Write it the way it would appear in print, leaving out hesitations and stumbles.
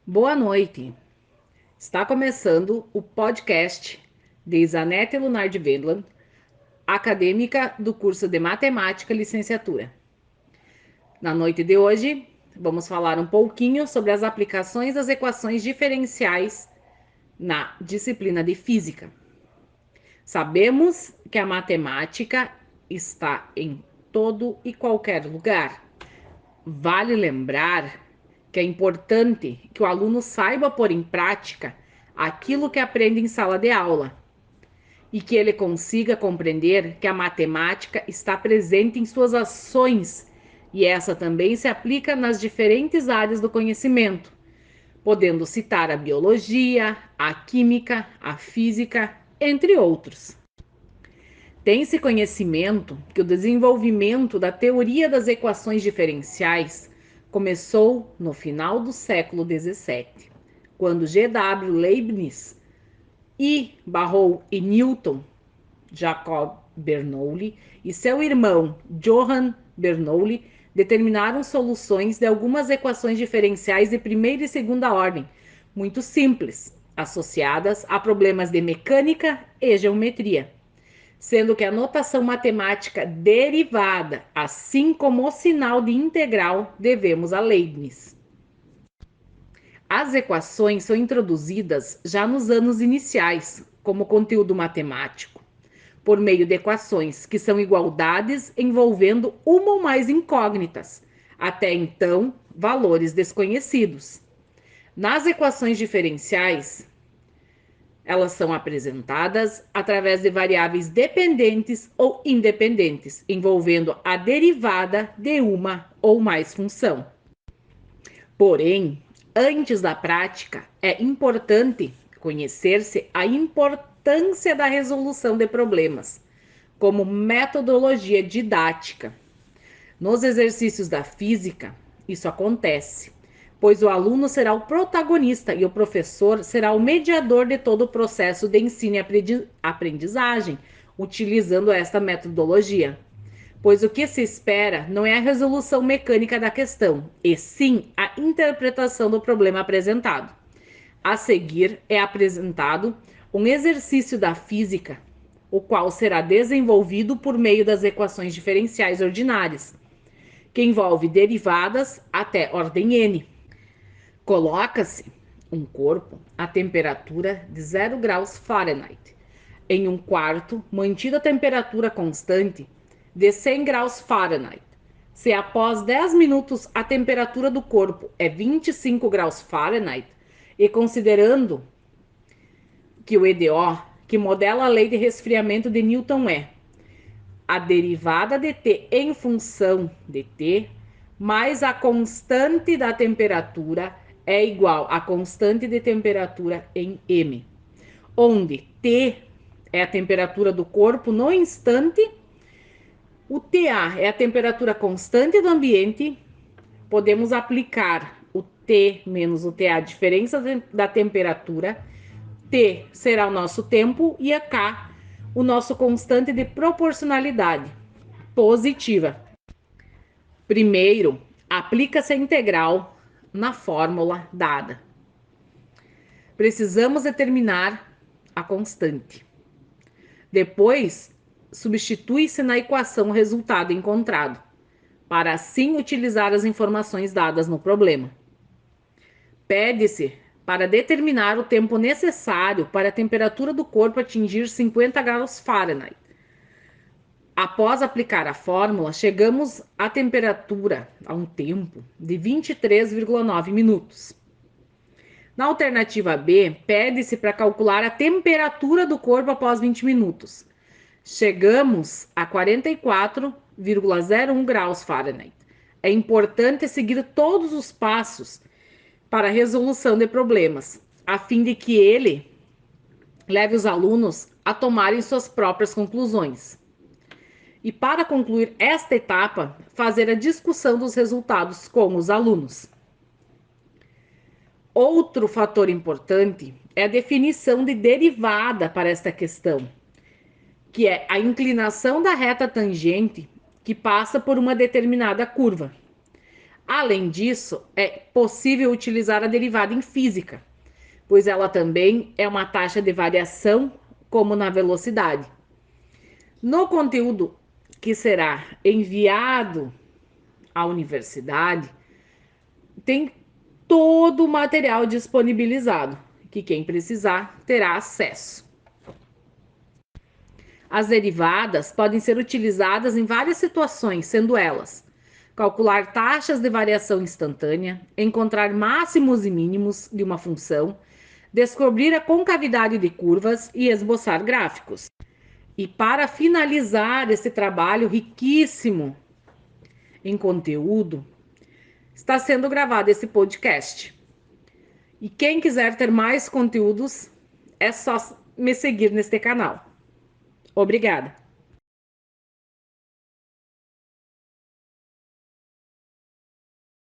Boa noite. Está começando o podcast de Isanete Lunar de Wendland, acadêmica do curso de Matemática Licenciatura. Na noite de hoje, vamos falar um pouquinho sobre as aplicações das equações diferenciais na disciplina de Física. Sabemos que a matemática está em todo e qualquer lugar. Vale lembrar que é importante que o aluno saiba pôr em prática aquilo que aprende em sala de aula e que ele consiga compreender que a matemática está presente em suas ações e essa também se aplica nas diferentes áreas do conhecimento, podendo citar a biologia, a química, a física, entre outros. Tem-se conhecimento que o desenvolvimento da teoria das equações diferenciais começou no final do século XVII, quando G.W. Leibniz e Barrow e Newton, Jacob Bernoulli e seu irmão Johann Bernoulli determinaram soluções de algumas equações diferenciais de primeira e segunda ordem, muito simples, associadas a problemas de mecânica e geometria, sendo que a notação matemática derivada, assim como o sinal de integral, devemos a Leibniz. As equações são introduzidas já nos anos iniciais, como conteúdo matemático, por meio de equações que são igualdades envolvendo uma ou mais incógnitas, até então valores desconhecidos. Nas equações diferenciais, elas são apresentadas através de variáveis dependentes ou independentes, envolvendo a derivada de uma ou mais função. Porém, antes da prática, é importante conhecer-se a importância da resolução de problemas, como metodologia didática. Nos exercícios da física, isso acontece, pois o aluno será o protagonista e o professor será o mediador de todo o processo de ensino e aprendizagem, utilizando esta metodologia. Pois o que se espera não é a resolução mecânica da questão, e sim a interpretação do problema apresentado. A seguir é apresentado um exercício da física, o qual será desenvolvido por meio das equações diferenciais ordinárias, que envolve derivadas até ordem n. Coloca-se um corpo a temperatura de 0 graus Fahrenheit em um quarto, mantida a temperatura constante de 100 graus Fahrenheit. Se após 10 minutos a temperatura do corpo é 25 graus Fahrenheit, e considerando que o EDO, que modela a lei de resfriamento de Newton, é a derivada de T em função de T mais a constante da temperatura é igual à constante de temperatura em M, onde T é a temperatura do corpo no instante, o TA é a temperatura constante do ambiente, podemos aplicar o T menos o TA, a diferença da temperatura, T será o nosso tempo e a K o nosso constante de proporcionalidade positiva. Primeiro, aplica-se a integral na fórmula dada. Precisamos determinar a constante. Depois, substitui-se na equação o resultado encontrado, para assim utilizar as informações dadas no problema. Pede-se para determinar o tempo necessário para a temperatura do corpo atingir 50 graus Fahrenheit. Após aplicar a fórmula, chegamos à temperatura, a um tempo de 23,9 minutos. Na alternativa B, pede-se para calcular a temperatura do corpo após 20 minutos. Chegamos a 44,01 graus Fahrenheit. É importante seguir todos os passos para a resolução de problemas, a fim de que ele leve os alunos a tomarem suas próprias conclusões. E para concluir esta etapa, fazer a discussão dos resultados com os alunos. Outro fator importante é a definição de derivada para esta questão, que é a inclinação da reta tangente que passa por uma determinada curva. Além disso, é possível utilizar a derivada em física, pois ela também é uma taxa de variação, como na velocidade. No conteúdo que será enviado à universidade, tem todo o material disponibilizado, que quem precisar terá acesso. As derivadas podem ser utilizadas em várias situações, sendo elas: calcular taxas de variação instantânea, encontrar máximos e mínimos de uma função, descobrir a concavidade de curvas e esboçar gráficos. E para finalizar esse trabalho riquíssimo em conteúdo, está sendo gravado esse podcast. E quem quiser ter mais conteúdos, é só me seguir neste canal. Obrigada!